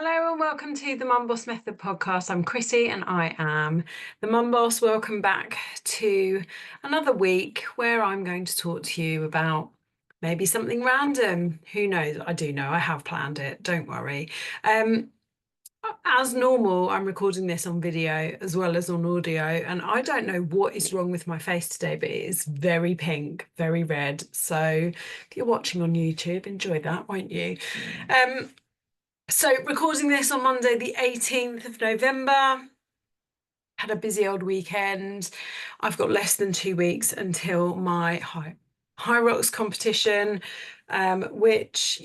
Hello and welcome to the Mum Boss Method podcast. I'm Chrissy and I am the Mum Boss. Welcome back to another week where I'm going to talk to you about maybe something random. Who knows? I do know, I have planned it, don't worry. As normal, I'm recording this on video as well as on audio, and I don't know what is wrong with my face today, but it is very pink, very red. So if you're watching on YouTube, enjoy that, won't you? So recording this on Monday, the 18th of November. Had a busy old weekend. I've got less than 2 weeks until my high rocks competition, which,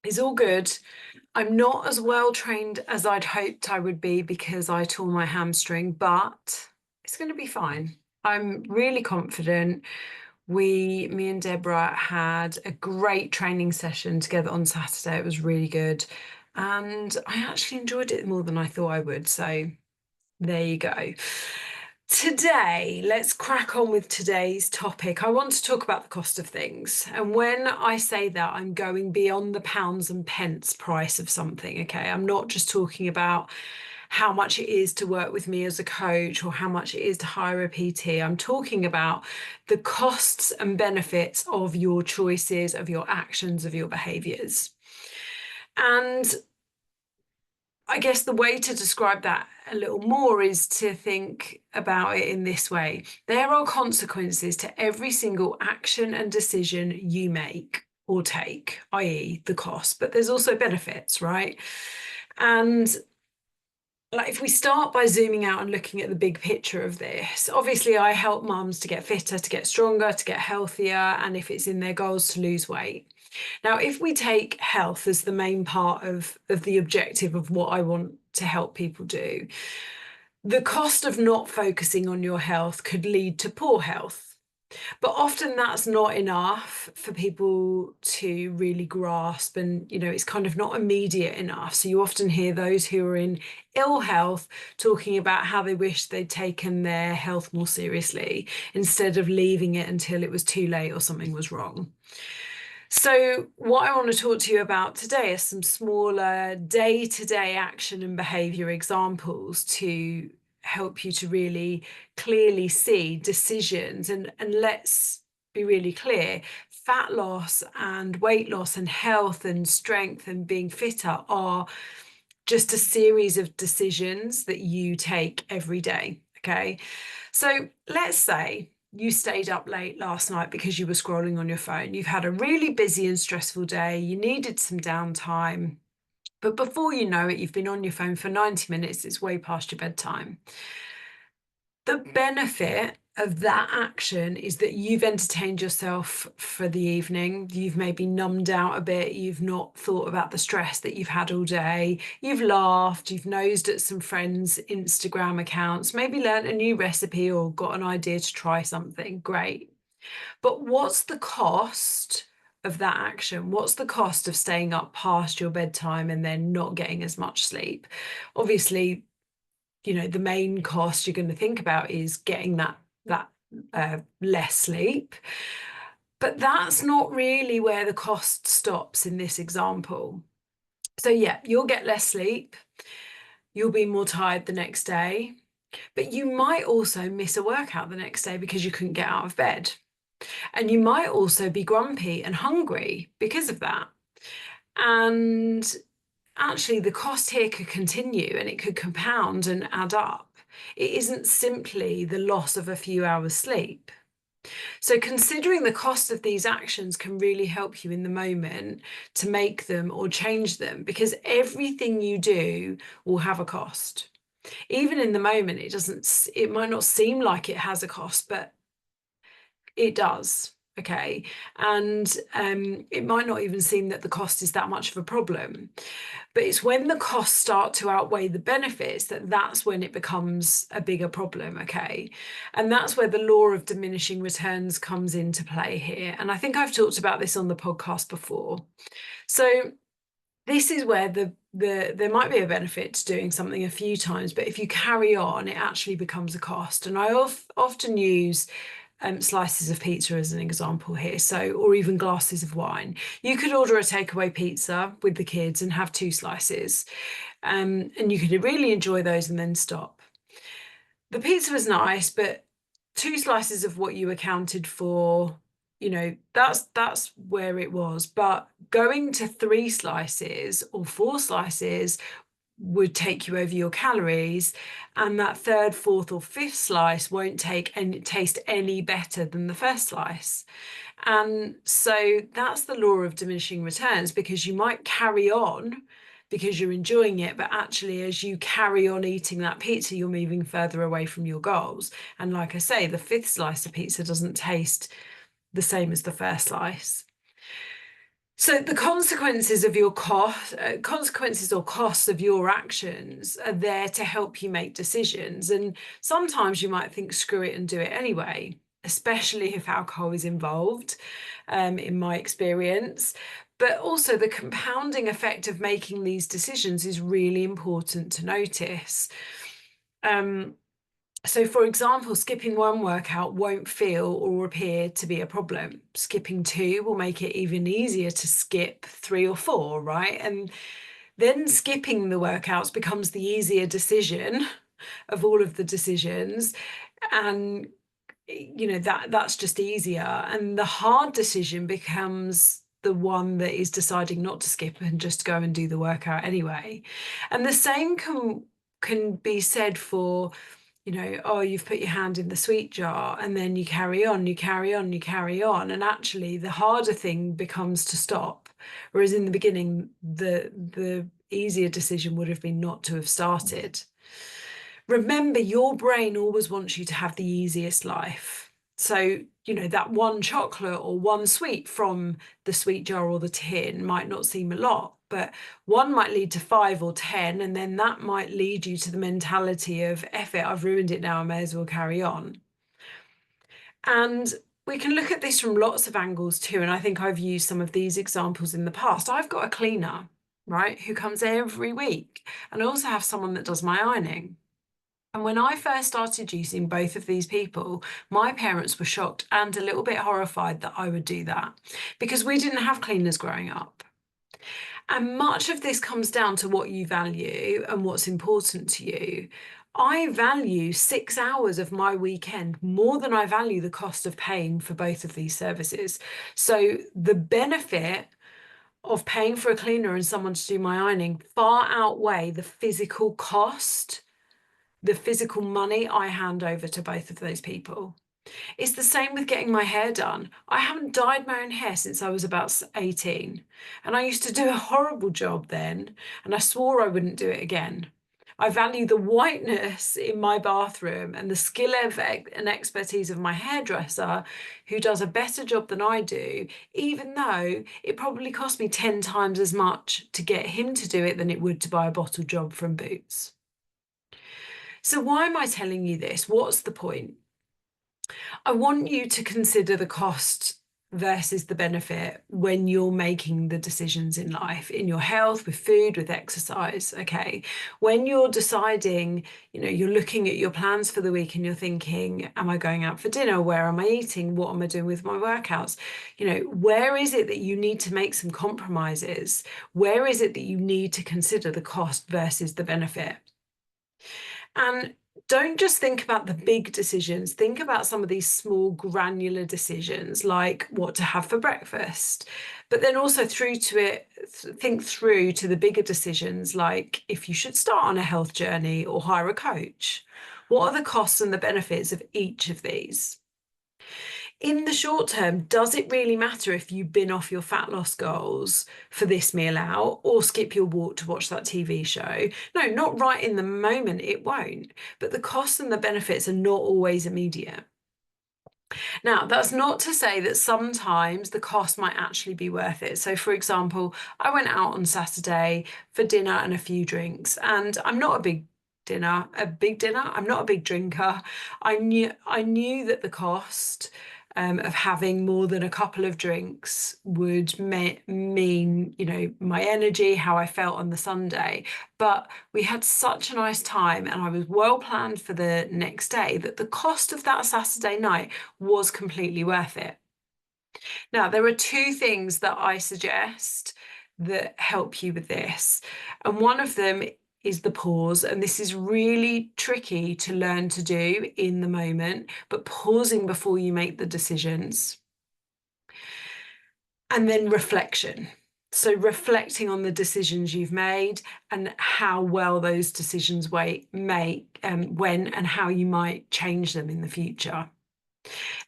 is all good. I'm not as well trained as I'd hoped I would be because I tore my hamstring, but it's going to be fine. I'm really confident. Me and Deborah had a great training session together on Saturday. It was really good. And I actually enjoyed it more than I thought I would. So there you go. Today, let's crack on with today's topic. I want to talk about the cost of things. And when I say that, I'm going beyond the pounds and pence price of something, okay? I'm not just talking about how much it is to work with me as a coach or how much it is to hire a PT. I'm talking about the costs and benefits of your choices, of your actions, of your behaviors. And I guess the way to describe that a little more is to think about it in this way. There are consequences to every single action and decision you make or take, i.e. the cost, but there's also benefits, right? And like if we start by zooming out and looking at the big picture of this, obviously I help mums to get fitter, to get stronger, to get healthier, and if it's in their goals, to lose weight. Now, if we take health as the main part of the objective of what I want to help people do, the cost of not focusing on your health could lead to poor health. But often that's not enough for people to really grasp, and it's kind of not immediate enough. So you often hear those who are in ill health talking about how they wish they'd taken their health more seriously instead of leaving it until it was too late or something was wrong. So what I want to talk to you about today is some smaller day-to-day action and behavior examples to help you to really clearly see decisions. And let's be really clear, fat loss and weight loss and health and strength and being fitter are just a series of decisions that you take every day, okay? So let's say you stayed up late last night because you were scrolling on your phone. You've had a really busy and stressful day. You needed some downtime. But before you know it, you've been on your phone for 90 minutes. It's way past your bedtime. The benefit of that action is that you've entertained yourself for the evening. You've maybe numbed out a bit. You've not thought about the stress that you've had all day. You've laughed. You've nosed at some friends' Instagram accounts, maybe learnt a new recipe or got an idea to try something. Great. But what's the cost of that action? What's the cost of staying up past your bedtime and then not getting as much sleep? Obviously, the main cost you're going to think about is getting that less sleep. But that's not really where the cost stops in this example. So yeah, you'll get less sleep. You'll be more tired the next day. But you might also miss a workout the next day because you couldn't get out of bed. And you might also be grumpy and hungry because of that. And actually, the cost here could continue and it could compound and add up. It isn't simply the loss of a few hours sleep. So considering the cost of these actions can really help you in the moment to make them or change them, because everything you do will have a cost. Even in the moment, it might not seem like it has a cost, but it does. Okay. And it might not even seem that the cost is that much of a problem. But it's when the costs start to outweigh the benefits that's when it becomes a bigger problem, okay? And that's where the law of diminishing returns comes into play here. And I think I've talked about this on the podcast before. So this is where there might be a benefit to doing something a few times, but if you carry on, it actually becomes a cost. And I often use slices of pizza as an example here, so, or even glasses of wine. You could order a takeaway pizza with the kids and have 2 slices, and you could really enjoy those and then stop. The pizza was nice, but 2 slices of what you accounted for, that's where it was. But going to 3 slices or 4 slices would take you over your calories, and that third, fourth, or fifth slice won't taste any better than the first slice. And so that's the law of diminishing returns, because you might carry on because you're enjoying it, but actually as you carry on eating that pizza, you're moving further away from your goals. And like I say, the fifth slice of pizza doesn't taste the same as the first slice. So the consequences of your consequences or costs of your actions are there to help you make decisions. And sometimes you might think, screw it and do it anyway, especially if alcohol is involved, in my experience. But also the compounding effect of making these decisions is really important to notice. So, for example, skipping one workout won't feel or appear to be a problem. Skipping 2 will make it even easier to skip 3 or 4, right? And then skipping the workouts becomes the easier decision of all of the decisions. And that's just easier. And the hard decision becomes the one that is deciding not to skip and just go and do the workout anyway. And the same can be said for, oh, you've put your hand in the sweet jar, and then you carry on, you carry on, you carry on. And actually the harder thing becomes to stop. Whereas in the beginning, the easier decision would have been not to have started. Remember, your brain always wants you to have the easiest life. So, that one chocolate or one sweet from the sweet jar or the tin might not seem a lot, but one might lead to 5 or 10, and then that might lead you to the mentality of, F it, I've ruined it now, I may as well carry on. And we can look at this from lots of angles too, and I think I've used some of these examples in the past. I've got a cleaner, right, who comes every week, and I also have someone that does my ironing. And when I first started using both of these people, my parents were shocked and a little bit horrified that I would do that, because we didn't have cleaners growing up. And much of this comes down to what you value and what's important to you. I value 6 hours of my weekend more than I value the cost of paying for both of these services. So the benefit of paying for a cleaner and someone to do my ironing far outweigh the physical cost, the physical money I hand over to both of those people. It's the same with getting my hair done. I haven't dyed my own hair since I was about 18, and I used to do a horrible job then, and I swore I wouldn't do it again. I value the whiteness in my bathroom and the skill and expertise of my hairdresser, who does a better job than I do, even though it probably cost me 10 times as much to get him to do it than it would to buy a bottle job from Boots. So why am I telling you this? What's the point? I want you to consider the cost versus the benefit when you're making the decisions in life, in your health, with food, with exercise, okay? When you're deciding, you're looking at your plans for the week and you're thinking, am I going out for dinner? Where am I eating? What am I doing with my workouts? Where is it that you need to make some compromises? Where is it that you need to consider the cost versus the benefit? And don't just think about the big decisions. Think about some of these small granular decisions, like what to have for breakfast, but then also think through to the bigger decisions, like if you should start on a health journey or hire a coach. What are the costs and the benefits of each of these? In the short term, does it really matter if you bin off your fat loss goals for this meal out or skip your walk to watch that TV show? No, not right in the moment, it won't. But the costs and the benefits are not always immediate. Now, that's not to say that sometimes the cost might actually be worth it. So, for example, I went out on Saturday for dinner and a few drinks, and I'm not a big dinner. I'm not a big drinker. I knew that the cost of having more than a couple of drinks would mean, my energy, how I felt on the Sunday. But we had such a nice time and I was well planned for the next day that the cost of that Saturday night was completely worth it. Now, there are two things that I suggest that help you with this. And one of them is the pause. And this is really tricky to learn to do in the moment, but pausing before you make the decisions. And then reflection. So reflecting on the decisions you've made and how well those decisions when and how you might change them in the future.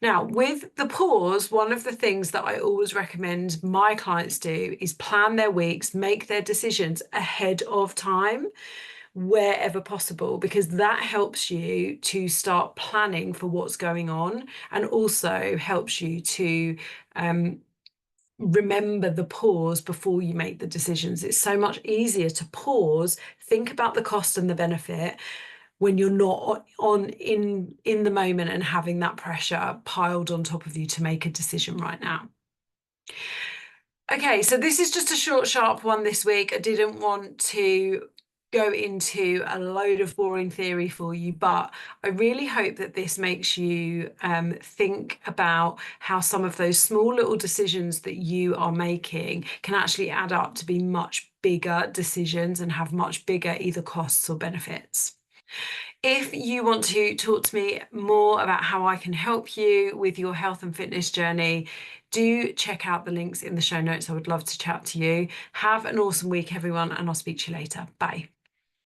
Now, with the pause, one of the things that I always recommend my clients do is plan their weeks, make their decisions ahead of time, wherever possible, because that helps you to start planning for what's going on and also helps you to remember the pause before you make the decisions. It's so much easier to pause, think about the cost and the benefit when you're not in the moment and having that pressure piled on top of you to make a decision right now. Okay, so this is just a short, sharp one this week. I didn't want to go into a load of boring theory for you, but I really hope that this makes you think about how some of those small little decisions that you are making can actually add up to be much bigger decisions and have much bigger either costs or benefits. If you want to talk to me more about how I can help you with your health and fitness journey, do check out the links in the show notes. I would love to chat to you. Have an awesome week, everyone, and I'll speak to you later. Bye.